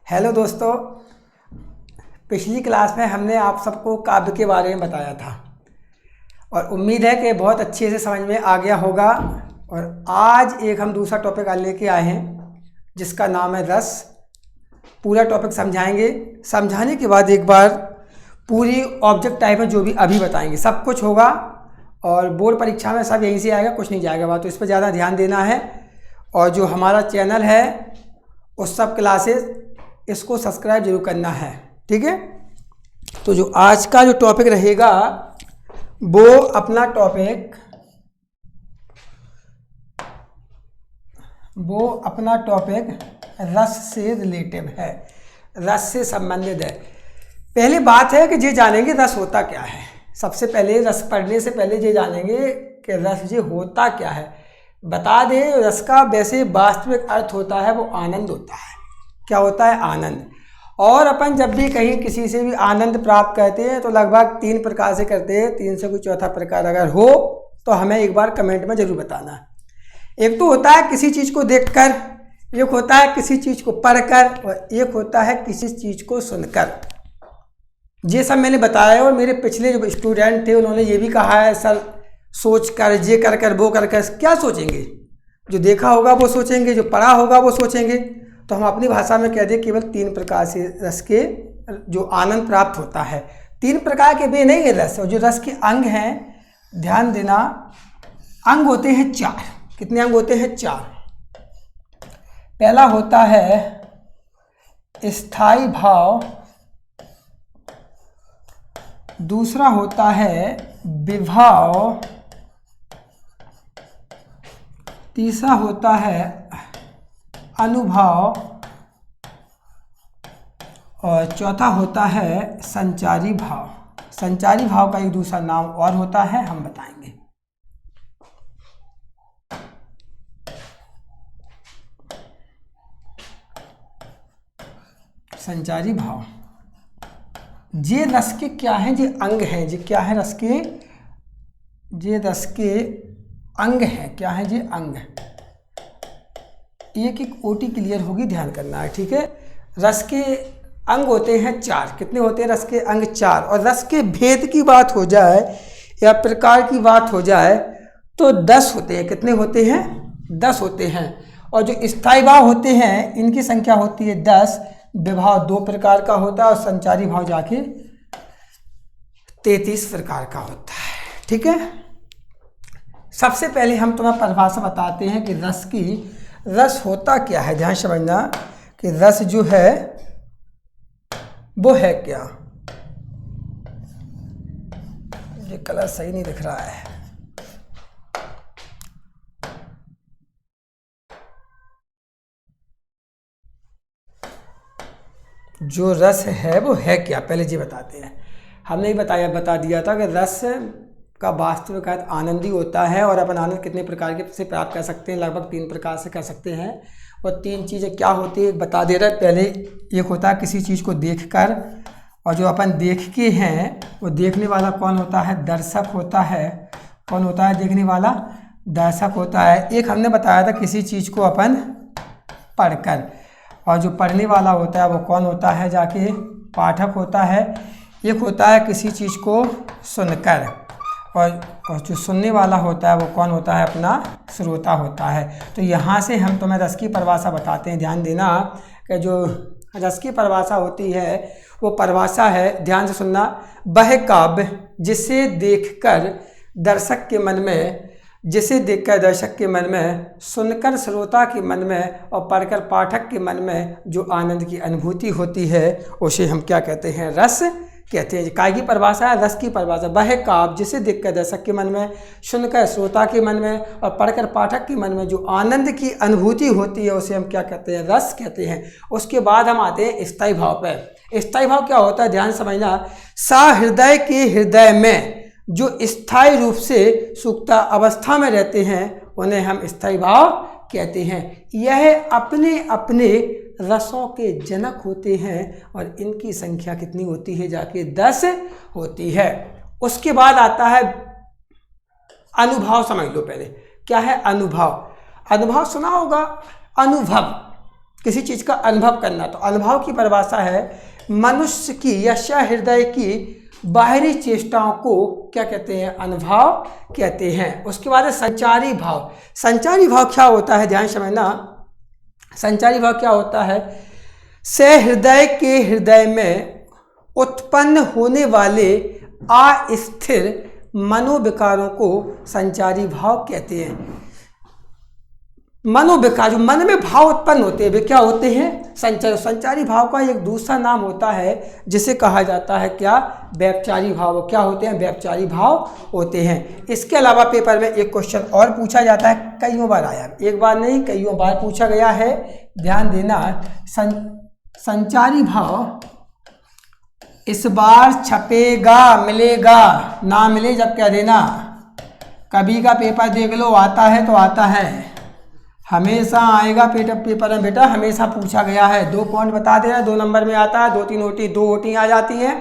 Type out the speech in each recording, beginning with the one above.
Hello दोस्तों, पिछली class में हमने आप सबको काव्य के बारे में बताया था और उम्मीद है कि बहुत अच्छे से समझ में आ गया होगा। और आज एक हम दूसरा टॉपिक लेके आए हैं जिसका नाम है रस। पूरा टॉपिक समझाएंगे, समझाने के बाद एक बार पूरी ऑब्जेक्ट टाइप में जो भी अभी बताएंगे सब कुछ होगा और बोर्ड परीक्षा में सब यहीं से आएगा, कुछ नहीं जाएगा बात, तो इस पर ज़्यादा ध्यान देना है। और जो हमारा चैनल है उस सब क्लासेस इसको सब्सक्राइब जरूर करना है, ठीक है। तो जो आज का जो टॉपिक रहेगा वो अपना टॉपिक रस से रिलेटिव है, रस से संबंधित है। पहली बात है कि ये जानेंगे रस होता क्या है। सबसे पहले रस पढ़ने से पहले ये जानेंगे कि रस ये होता क्या है। बता दें, रस का वैसे वास्तविक अर्थ होता है वो आनंद होता है। क्या होता है? आनंद। और अपन जब भी कहीं किसी से भी आनंद प्राप्त करते हैं तो लगभग 3 प्रकार से करते हैं। 3 से कोई चौथा प्रकार अगर हो तो हमें एक बार कमेंट में जरूर बताना। एक तो होता है किसी चीज़ को देखकर, एक होता है किसी चीज़ को पढ़कर और एक होता है किसी चीज़ को सुनकर। ये सब मैंने बताया और मेरे पिछले जो स्टूडेंट थे उन्होंने ये भी कहा है सर सोच कर, ये कर कर वो कर कर। क्या सोचेंगे? जो देखा होगा वो सोचेंगे, जो पढ़ा होगा वो सोचेंगे। तो हम अपनी भाषा में कह दें केवल 3 प्रकार से रस के जो आनंद प्राप्त होता है। 3 प्रकार के वे नहीं है रस, और जो रस के अंग हैं ध्यान देना, अंग होते हैं 4। कितने अंग होते हैं? 4। पहला होता है स्थायी भाव, दूसरा होता है विभाव, तीसरा होता है अनुभाव और चौथा होता है संचारी भाव। संचारी भाव का एक दूसरा नाम और होता है, हम बताएंगे। संचारी भाव ये रस के क्या हैं? ये अंग हैं। ये क्या है? रस के, ये रस के अंग हैं। क्या है? ये अंग। एक एक ओटी क्लियर होगी, ध्यान करना है, ठीक है। रस के अंग होते हैं 4। कितने होते हैं रस के अंग? 4। और रस के भेद की बात हो जाए या प्रकार की बात हो जाए तो 10 होते हैं। कितने होते हैं? 10 होते हैं। और जो स्थायी भाव होते हैं इनकी संख्या होती है 10। विभाव 2 प्रकार का होता है और संचारी भाव जाके 33 प्रकार का होता है, ठीक है। सबसे पहले हम तुम्हें परिभाषा बताते हैं कि रस होता क्या है। ध्यान समझना कि रस जो है वो है क्या। ये कलर सही नहीं दिख रहा है। जो रस है वो है क्या, पहले जी बताते हैं। हमने ही बता दिया था कि रस का वास्तविक अर्थ आनंदी होता है। और अपन आनंद कितने प्रकार के से प्राप्त कर सकते हैं? लगभग 3 प्रकार से कर सकते हैं। और 3 चीज़ें क्या होती है बता दे रहा है। पहले एक होता है किसी चीज़ को देखकर, और जो अपन देखते हैं वो देखने वाला कौन होता है? दर्शक होता है। कौन होता है देखने वाला? दर्शक होता है। एक हमने बताया था किसी चीज़ को अपन पढ़कर, और जो पढ़ने वाला होता है वो कौन होता है? जाके पाठक होता है। एक होता है किसी चीज़ को सुनकर, और जो सुनने वाला होता है वो कौन होता है? अपना श्रोता होता है। तो यहाँ से हम तुम्हें रस की परिभाषा बताते हैं। ध्यान देना कि जो रस की परिभाषा होती है वो परिभाषा है, ध्यान से सुनना, वह काव्य जिसे देखकर दर्शक के मन में, जिसे देखकर दर्शक के मन में, सुनकर श्रोता के मन में और पढ़कर पाठक के मन में जो आनंद की अनुभूति होती है उसे हम क्या कहते हैं? रस कहते हैं। काय की परिभाषा है? रस की परिभाषा। वह काव्य जिसे देखकर दर्शक के मन में, सुनकर श्रोता के मन में और पढ़कर पाठक के मन में जो आनंद की अनुभूति होती है उसे हम क्या कहते हैं? रस कहते हैं। उसके बाद हम आते हैं स्थायी भाव पर। स्थायी भाव क्या होता है? ध्यान समझना, सहृदय के हृदय में जो स्थायी रूप से सुप्ता अवस्था में रहते हैं उन्हें हम स्थायी भाव कहते हैं। यह अपने अपने रसों के जनक होते हैं और इनकी संख्या कितनी होती है? जाके 10 होती है। उसके बाद आता है अनुभव। समझ लो पहले क्या है अनुभव। अनुभव सुना होगा, अनुभव। किसी चीज़ का अनुभव करना। तो अनुभव की परिभाषा है मनुष्य की या हृदय की बाहरी चेष्टाओं को क्या कहते हैं, अनुभव कहते हैं। उसके बाद है संचारी भाव। संचारी भाव क्या होता है, ध्यान समझना। संचारी भाव क्या होता है, सहृदय के हृदय में उत्पन्न होने वाले अस्थिर मनोविकारों को संचारी भाव कहते हैं। मनोविकार, जो मन में भाव उत्पन्न होते हैं वे क्या होते हैं, संचारी भाव का एक दूसरा नाम होता है जिसे कहा जाता है क्या, व्यभिचारी भाव। क्या होते हैं, व्यभिचारी भाव होते हैं। इसके अलावा पेपर में एक क्वेश्चन और पूछा जाता है, कईयों बार आया, एक बार नहीं कईयों बार पूछा गया है, ध्यान देना। संचारी भाव इस बार छपेगा, मिलेगा, ना मिले जब कह देना। कभी का पेपर देख लो, आता है तो आता है, हमेशा आएगा पेपर में बेटा, हमेशा पूछा गया है। 2 पॉइंट बता दे रहा है, 2 नंबर में आता है, 2-3 ओटी, 2 ओटी आ जाती है,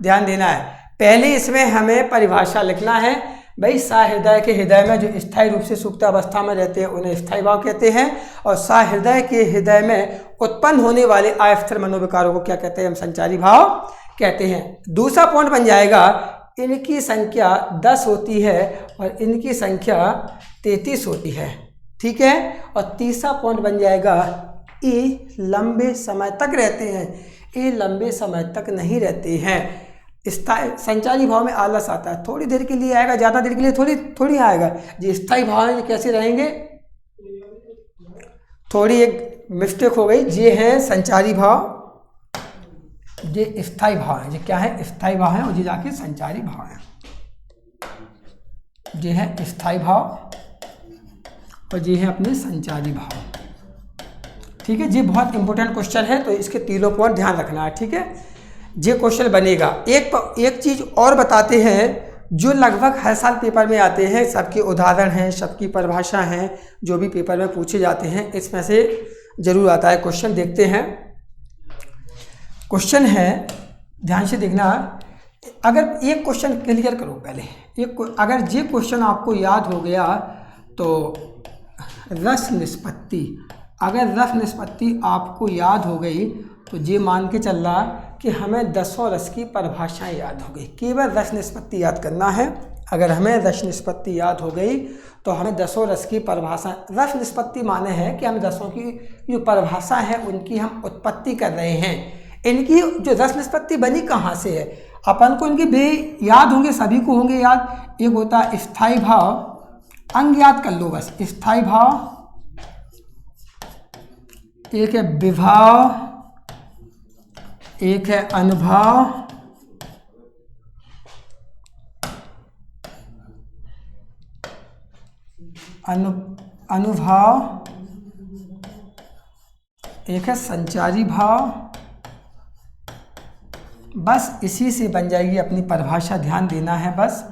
ध्यान देना है। पहले इसमें हमें परिभाषा लिखना है भाई। सहृदय के हृदय में जो स्थायी रूप से सुप्त अवस्था में रहते हैं उन्हें स्थायी भाव कहते हैं, और सहृदय के हृदय में उत्पन्न होने वाले अस्थिर मनोविकारों को क्या कहते हैं, हम संचारी भाव कहते हैं। दूसरा पॉइंट बन जाएगा, इनकी संख्या 10 होती है और इनकी संख्या 33 होती है, ठीक है। और तीसरा पॉइंट बन जाएगा, ये लंबे समय तक रहते हैं, ये लंबे समय तक नहीं रहते हैं। संचारी भाव में आलस आता है, थोड़ी देर के लिए आएगा, ज़्यादा देर के लिए थोड़ी आएगा। जो स्थायी भाव में कैसे रहेंगे, थोड़ी एक मिस्टेक हो गई, ये है संचारी भाव, ये स्थायी भाव है, ये क्या है, स्थायी भाव है, और ये जाके संचारी भाव है। ये है स्थायी भाव और ये है अपने संचारी भाव, ठीक है। ये बहुत इंपॉर्टेंट क्वेश्चन है, तो इसके तीनों पॉइंट ध्यान रखना है, ठीक है। ये क्वेश्चन बनेगा। एक चीज़ और बताते हैं जो लगभग हर साल पेपर में आते हैं, सबके उदाहरण हैं, सबकी परिभाषा हैं, जो भी पेपर में पूछे जाते हैं इसमें से जरूर आता है क्वेश्चन। देखते हैं, क्वेश्चन है, ध्यान से देखना। अगर एक क्वेश्चन क्लियर करो पहले, अगर ये क्वेश्चन आपको याद हो गया तो रस निष्पत्ति, अगर रस निष्पत्ति आपको याद हो गई तो ये मान के चल रहा कि हमें 10 रस की परिभाषाएं याद हो गई। केवल रस निष्पत्ति याद करना है। अगर हमें रस निष्पत्ति याद हो गई तो हमें 10 रस की परिभाषा, रस निष्पत्ति माने है कि हम 10 की जो परिभाषा है उनकी हम उत्पत्ति कर रहे हैं। इनकी जो रस निष्पत्ति बनी कहाँ से है, अपन को इनके बे याद होंगे, सभी को होंगे याद। एक होता है स्थायी भाव, अंग याद कर लो बस, स्थायी भाव, एक है विभाव, एक है अनुभाव, अनुभाव, एक है संचारी भाव। बस इसी से बन जाएगी अपनी परिभाषा, ध्यान देना है बस।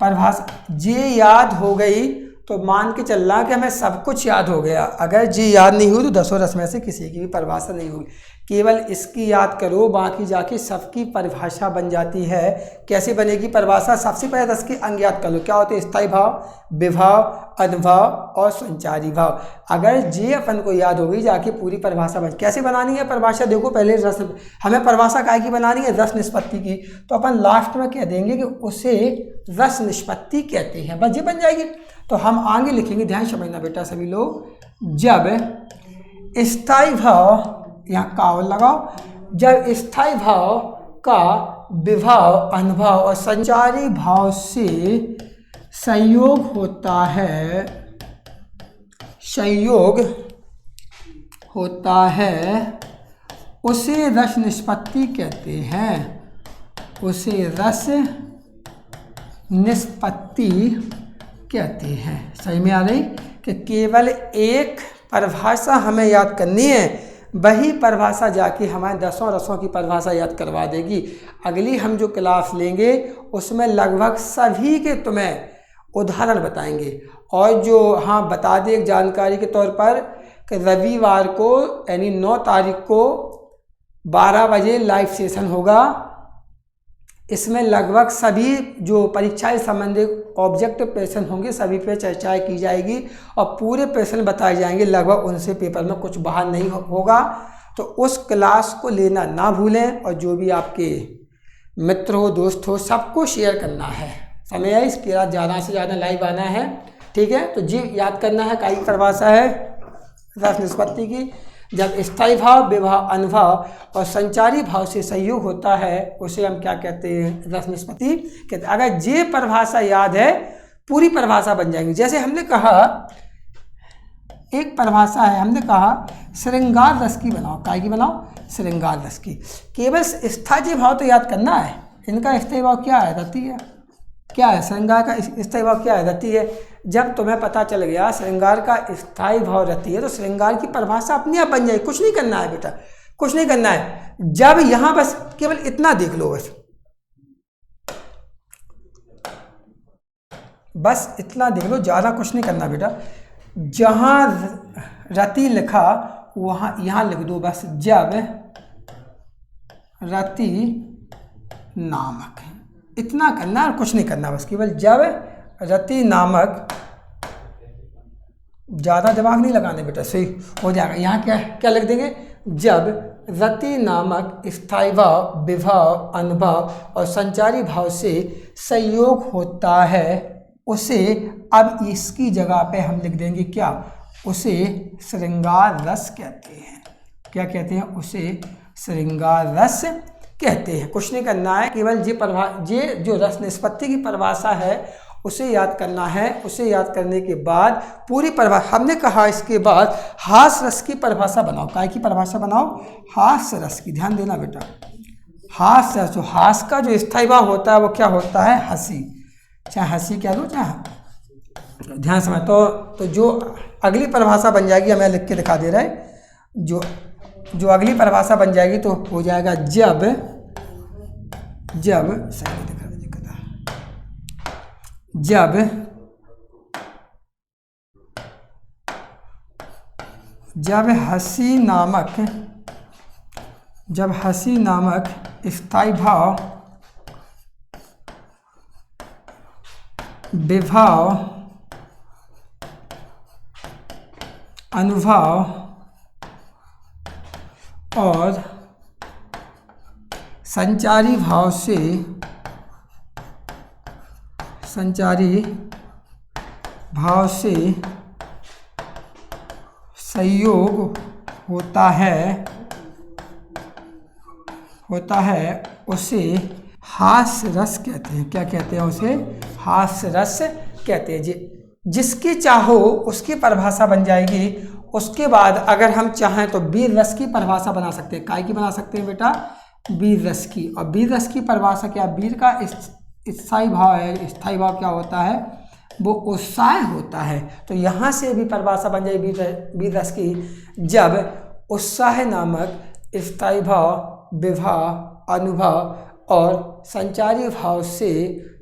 परिभाषा ये याद हो गई तो मान के चलना कि हमें सब कुछ याद हो गया। अगर जी याद नहीं हुई तो 10 रस में से किसी की भी परिभाषा नहीं होगी। केवल इसकी याद करो, बाकी जाके सबकी परिभाषा बन जाती है। कैसे बनेगी परिभाषा, सबसे पहले 10 के अंग याद कर लो, क्या होते हैं, स्थायी भाव, विभाव, अनुभाव और संचारी भाव। अगर जी अपन को याद होगी जाके पूरी परिभाषा बन। कैसे बनानी है परिभाषा, देखो पहले रस, हमें परिभाषा काय की बनानी है, रस निष्पत्ति की, तो अपन लास्ट में कह देंगे कि उसे रस निष्पत्ति कहते हैं, बस ये बन जाएगी। तो हम आगे लिखेंगे, ध्यान समझना बेटा सभी लोग। जब स्थायी भाव, यहाँ कावल लगाओ, जब स्थायी भाव का विभाव, अनुभाव और संचारी भाव से संयोग होता है, संयोग होता है, उसे रस निष्पत्ति कहते हैं, उसे रस निष्पत्ति कहते हैं। सही में आ रही कि केवल एक परिभाषा हमें याद करनी है, वही परिभाषा जाके हमारे 10 रसों की परिभाषा याद करवा देगी। अगली हम जो क्लास लेंगे उसमें लगभग सभी के तुम्हें उदाहरण बताएंगे। और जो हाँ बता दें एक जानकारी के तौर पर कि रविवार को यानी 9 तारीख को 12 बजे लाइव सेशन होगा इसमें लगभग सभी जो परीक्षा से संबंधित ऑब्जेक्टिव प्रश्न होंगे सभी पे चर्चाएं की जाएगी और पूरे प्रश्न बताए जाएंगे। लगभग उनसे पेपर में कुछ बाहर नहीं होगा, तो उस क्लास को लेना ना भूलें और जो भी आपके मित्र हो, दोस्त हो, सबको शेयर करना है। समय है इसके बाद ज़्यादा से ज़्यादा लाइव आना है, ठीक है। तो जी याद करना है काय की परिभाषा है रस निष्पत्ति की। जब स्थायी भाव, विभाव, अनुभाव और संचारी भाव से संयोग होता है उसे हम क्या कहते हैं? रस निष्पत्ति कहते हैं। अगर ये परिभाषा याद है पूरी परिभाषा बन जाएंगी। जैसे हमने कहा एक परिभाषा है, हमने कहा श्रृंगार रस की बनाओ। काय की बनाओ? श्रृंगार रस की। केवल स्थायी भाव तो याद करना है। इनका स्थायी भाव क्या है? रति है। क्या है? श्रृंगार का स्थायी भाव क्या है? रति है। जब तुम्हें पता चल गया श्रृंगार का स्थायी भाव रति है तो श्रृंगार की परिभाषा अपने आप बन जाएगी। कुछ नहीं करना है बेटा, कुछ नहीं करना है। जब यहां बस केवल इतना देख लो, बस इतना देख लो, ज्यादा कुछ नहीं करना बेटा। जहां रति लिखा वहां यहां लिख दो बस, जब रति नामक, इतना करना और कुछ नहीं करना। बस केवल जब रति नामक, ज़्यादा दिमाग नहीं लगाने बेटा, सही हो जाएगा। यहाँ क्या क्या लिख देंगे? जब रति नामक स्थायी भाव, विभाव, अनुभाव और संचारी भाव से संयोग होता है उसे, अब इसकी जगह पे हम लिख देंगे क्या? उसे श्रृंगार रस कहते हैं। क्या कहते हैं? उसे श्रृंगार रस कहते हैं। कुछ नहीं करना है, केवल ये जो रस निष्पत्ति की परिभाषा है उसे याद करना है। उसे याद करने के बाद पूरी परिभाषा, हमने कहा इसके बाद हास रस की परिभाषा बनाओ। काय की परिभाषा बनाओ? हास रस की। ध्यान देना बेटा, हास रस, हास का जो स्थायी भाव होता है वो क्या होता है? हंसी। चाहे हंसी क्या लो, चाहे ध्यान समय। तो जो अगली परिभाषा बन जाएगी, हमें लिख के दिखा दे रहा है, जो अगली परिभाषा बन जाएगी तो हो जाएगा जब सही दिखा जब हंसी नामक स्थायी भाव, विभाव, अनुभाव और संचारी भाव से संयोग होता है उसे हास्य रस कहते हैं। क्या कहते हैं? उसे हास्य रस कहते हैं। जिसकी चाहो उसकी परिभाषा बन जाएगी। उसके बाद अगर हम चाहें तो वीर रस की परिभाषा बना सकते हैं। काय की बना सकते हैं बेटा? वीर रस की। और वीर रस की परिभाषा क्या? वीर का स्थायी भाव है। स्थायी भाव क्या होता है? वो उत्साह होता है। तो यहाँ से भी परिभाषा बन जाएगी वीर रस की, जब उत्साह नामक स्थायी भाव, विभाव, अनुभव और संचारी भाव से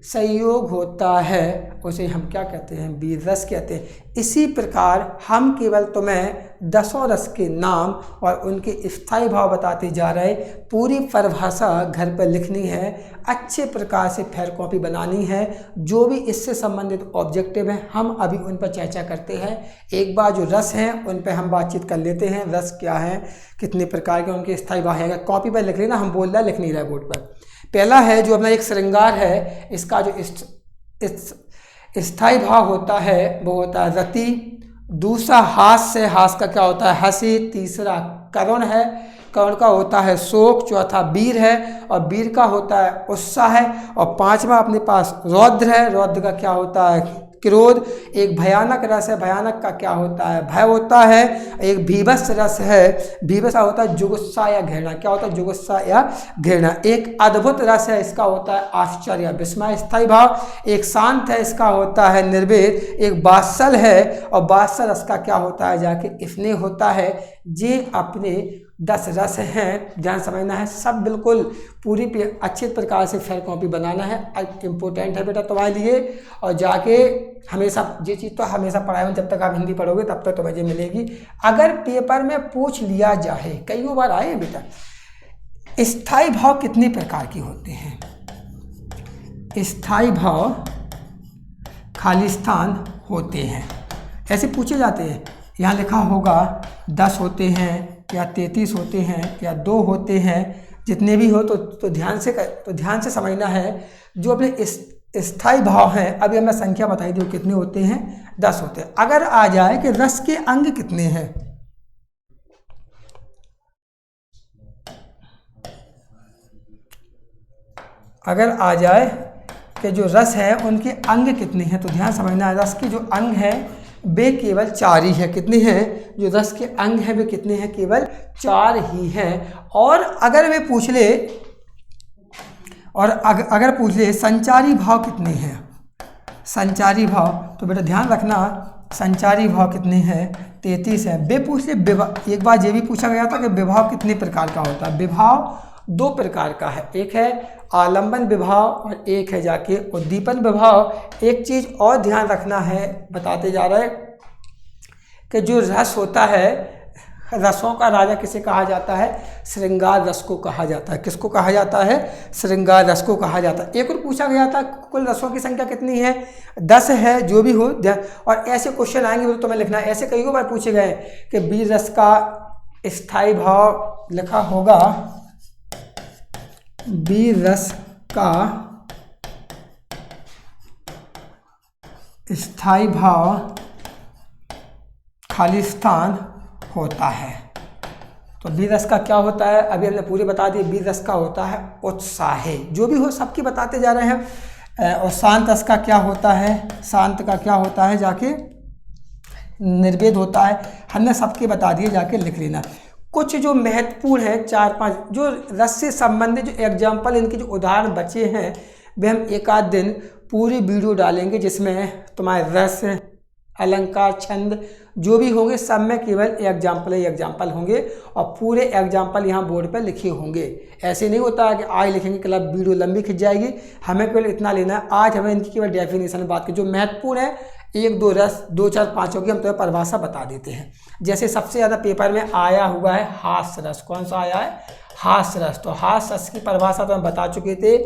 संयोग होता है उसे हम क्या कहते हैं? वीर रस कहते हैं। इसी प्रकार हम केवल तुम्हें 10 रस के नाम और उनके स्थायी भाव बताते जा रहे। पूरी परिभाषा घर पर लिखनी है, अच्छे प्रकार से फेयर कॉपी बनानी है। जो भी इससे संबंधित ऑब्जेक्टिव हैं हम अभी उन पर चर्चा करते हैं। एक बार जो रस हैं उन पर हम बातचीत कर लेते हैं। रस क्या है, कितने प्रकार के उनके स्थायी भाव हैं, कॉपी पर लिख लेना। हम बोल रहे लिख नहीं रहे बोर्ड पर। पहला है जो अपना एक श्रृंगार है, इसका जो स्थायी भाव होता है वो होता है रति। दूसरा हास्य, हास्य का क्या होता है? हंसी। तीसरा करुण है, करुण का होता है शोक। चौथा वीर है और वीर का होता है उत्साह है। और पांचवा अपने पास रौद्र है, रौद्र का क्या होता है? क्रोध। एक भयानक रस है, भयानक का क्या होता है? भय होता है। एक भीभत्स रस है, भीभत्स का होता है जुगुस्सा या घृणा। क्या होता है? जुगुस्सा या घृणा। एक अद्भुत रस है, इसका होता है आश्चर्य, विस्मय, स्थायी भाव। एक शांत है, इसका होता है निर्वेद। एक वात्सल है और वात्सल रस का क्या होता है? जाके स्नेह होता है। ये अपने 10 रस हैं, ध्यान समझना है। सब बिल्कुल पूरी अच्छे प्रकार से फेयर कॉपी बनाना है। इम्पोर्टेंट है बेटा तुम्हारे लिए। और जाके हमेशा ये चीज़ तो हमेशा पढ़ाई में, जब तक आप हिंदी पढ़ोगे तब तक तुम्हें ये मिलेगी। अगर पेपर में पूछ लिया जाए, कई बार आए हैं बेटा, स्थायी भाव कितने प्रकार के होते हैं? स्थायी भाव खालिस्तान होते हैं, ऐसे पूछे जाते हैं। यहाँ लिखा होगा 10 होते हैं या 33 होते हैं या 2 होते हैं, जितने भी हो तो ध्यान से समझना है। जो अपने स्थायी भाव हैं, अभी हमने संख्या बताई थी, कितने होते हैं, 10 होते हैं। अगर आ जाए कि रस के अंग कितने हैं, अगर आ जाए कि जो रस है उनके अंग कितने हैं, तो ध्यान समझना है। रस के जो अंग हैं वे केवल 4 ही हैं। कितने हैं? जो रस के अंग हैं वे कितने हैं? केवल 4 ही हैं। और अगर वे पूछ ले, और अगर पूछ ले संचारी भाव कितने हैं, संचारी भाव, तो बेटा ध्यान रखना संचारी भाव कितने हैं, 33 है। वे पूछ ले एक बार ये भी पूछा गया था कि विभाव कितने प्रकार का होता है। विभाव 2 प्रकार का है, एक है आलंबन विभाव और एक है जाके उद्दीपन विभाव। एक चीज़ और ध्यान रखना है, बताते जा रहे हैं कि जो रस होता है, रसों का राजा किसे कहा जाता है? श्रृंगार रस को कहा जाता है। किसको कहा जाता है? श्रृंगार रस को कहा जाता है। एक और पूछा गया था कुल रसों की संख्या कितनी है, 10 है। जो भी हो ध्यान, और ऐसे क्वेश्चन आएंगे तो तुम्हें लिखना है। ऐसे कई बार पूछे गए कि बीज रस का स्थायी भाव लिखा होगा, बीज रस का स्थायी भाव खालिस्तान होता है। तो बीज रस का क्या होता है? अभी हमने पूरे बता दिए। बीज रस का होता है उत्साह, जो भी हो सबकी बताते जा रहे हैं। और शांत रस का क्या होता है? शांत का क्या होता है? जाके निर्वेद होता है। हमने सबके बता दिए, जाके लिख लेना। कुछ जो महत्वपूर्ण है 4-5 जो रस से संबंधित जो एग्जाम्पल, इनके जो उदाहरण बचे हैं वे हम एक आध दिन पूरी वीडियो डालेंगे, जिसमें तुम्हारे रस, अलंकार, छंद जो भी होंगे सब में केवल एग्जाम्पल होंगे और पूरे एग्जाम्पल यहाँ बोर्ड पर लिखे होंगे। ऐसे नहीं होता है कि आज लिखेंगे कल वीडियो लंबी खिंच जाएगी। हमें केवल इतना लेना है, आज हमें इनकी केवल डेफिनेशन बात की। जो महत्वपूर्ण है 1-2 रस, 2-4-5 की हम तुम्हें परिभाषा बता देते हैं। जैसे सबसे ज़्यादा पेपर में आया हुआ है हास्य रस। कौन सा आया है? हास्य रस। तो हास्य रस की परिभाषा तो हम बता चुके थे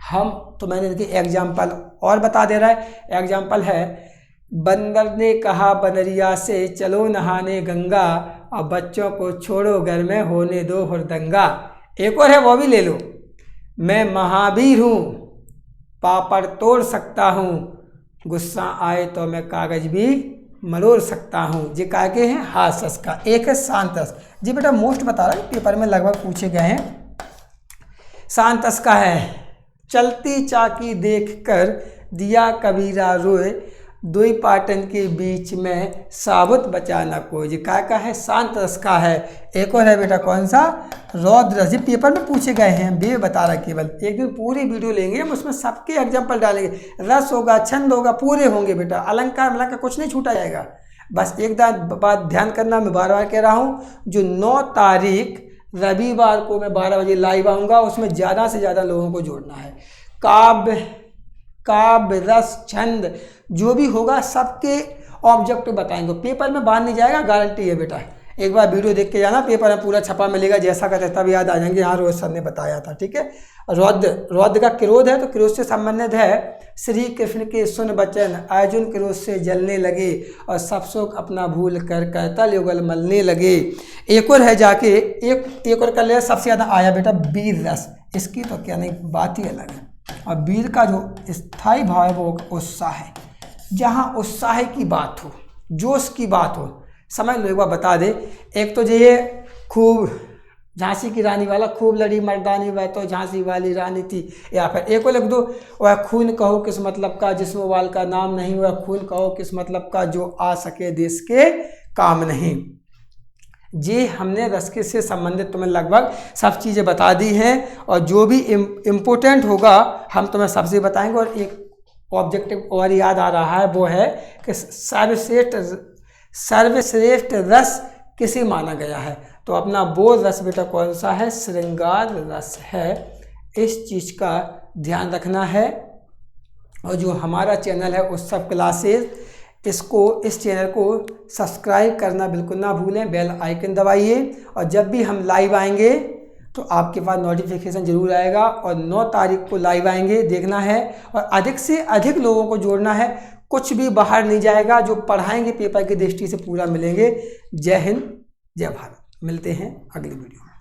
हम, तो मैंने इनके एग्जाम्पल और बता दे रहा है। एग्जाम्पल है, बंदर ने कहा बनरिया से चलो नहाने गंगा, और बच्चों को छोड़ो घर में होने दो हुरदंगा। एक और है, वो भी ले लो, मैं महावीर हूँ पापड़ तोड़ सकता हूँ, गुस्सा आए तो मैं कागज भी मरोड़ सकता हूँ। जी का के हैं हास्य रस का। एक है शांत रस। जी बेटा मोस्ट बता रहा है, पेपर में लगभग पूछे गए हैं। शांत रस का है, चलती चाकी देखकर दिया कबीरा रोए, दुई पाटन के बीच में साबुत बचा न कोई। जी का है? शांत रस का है। एक और है बेटा, कौन सा? रौद्र रस। जी पेपर में पूछे गए हैं, वे बता रहा। केवल एक दिन पूरी वीडियो लेंगे हम, उसमें सबके एग्जाम्पल डालेंगे। रस होगा, छंद होगा, पूरे होंगे बेटा। अलंकार कुछ नहीं छूटा जाएगा। बस एक बात ध्यान करना, मैं बार बार कह रहा हूँ, जो 9 तारीख रविवार को मैं 12 बजे लाइव आऊँगा, उसमें ज़्यादा से ज़्यादा लोगों को जोड़ना है। काव्य रस, छंद जो भी होगा सबके ऑब्जेक्टिव बताएंगे। पेपर में बाहर नहीं जाएगा, गारंटी है बेटा। एक बार वीडियो देख के जाना, पेपर में पूरा छपा मिलेगा। जैसा का तैसा भी याद आ जाएंगे। यहाँ रोहित सर ने बताया था, ठीक है। रौद्र का क्रोध है, तो क्रोध से संबंधित है, श्री कृष्ण के सुन बचन, अर्जुन क्रोध से जलने लगे, और सब सुख अपना भूल कर करतल युगल मलने लगे। एक और है जाके, एक और कर ले, सबसे ज़्यादा आया बेटा वीर रस। इसकी तो क्या नहीं, बात ही अलग है। और वीर का जो स्थायी भाव है वो उत्साह है। जहाँ उत्साह की बात हो, जोश की बात हो, समझ लो। एक बार बता दे, एक तो ये खूब झांसी की रानी वाला, खूब लड़ी मर्दानी वह तो झांसी वाली रानी थी। या फिर एक को लिख दो, वह खून कहो किस मतलब का जिसमें वाल का नाम नहीं, वह खून कहो किस मतलब का जो आ सके देश के काम नहीं। ये हमने रस के से संबंधित तुम्हें लगभग सब चीज़ें बता दी हैं, और जो भी इम्पोर्टेंट होगा हम तुम्हें सबसे बताएंगे। और एक ऑब्जेक्टिव और याद आ रहा है, वो है कि सर्वश्रेष्ठ रस किसे माना गया है। तो अपना वो रस बेटा कौन सा है? श्रृंगार रस है। इस चीज़ का ध्यान रखना है। और जो हमारा चैनल है उत्सव क्लासेस, इस चैनल को सब्सक्राइब करना बिल्कुल ना भूलें, बेल आइकन दबाइए। और जब भी हम लाइव आएंगे तो आपके पास नोटिफिकेशन जरूर आएगा और 9 तारीख को लाइव आएंगे, देखना है और अधिक से अधिक लोगों को जोड़ना है। कुछ भी बाहर नहीं जाएगा, जो पढ़ाएंगे पेपर की दृष्टि से पूरा मिलेंगे। जय हिंद, जय भारत। मिलते हैं अगली वीडियो में।